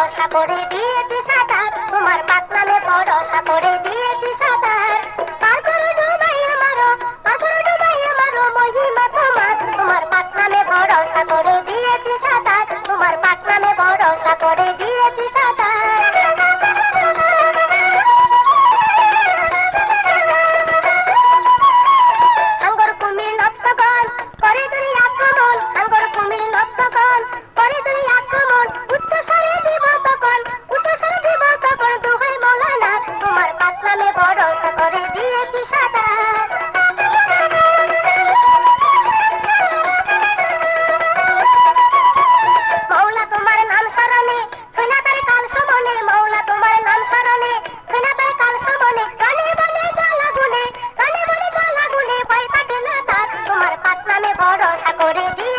ভরসা করে দিয়েছি সাঁতার, তোমার পাক নামে ভরসা করে দিয়েছি সাঁতার। পার করে ডুবাইয়ে মারো, পার করে ডুবাইয়ে মারো, মহিমা তোমার, তোমার পাক নামে ভরসা করে দিয়েছি সাঁতার, তোমার পাক নামে ভরসা করে দিয়েছি সাঁতার। হাঙ্গর কুমির নবসগণ করে তুই আক্রমণ, হাঙ্গর কুমির নবসগণ করে তুই আক্রমণ। উচ্চ স্বরে দিব তখন, উচ্চ স্বরে দিব তখন, দোহাই মৌলানা তোমার পাক নামে ভরসা করে দিয়েছি সাঁতার। মৌলা তোমার নাম স্মরণে ছুঁনা তার কাল সমনে, মৌলা তোমার নাম স্মরণে ছুঁনা তার কাল সমনে। গানে বলে জ্বালা গুনে, গানে বলে জ্বালা গুনে, ভয় কাটে না তার, তোমার পাক নামে ভরসা করে দিয়ে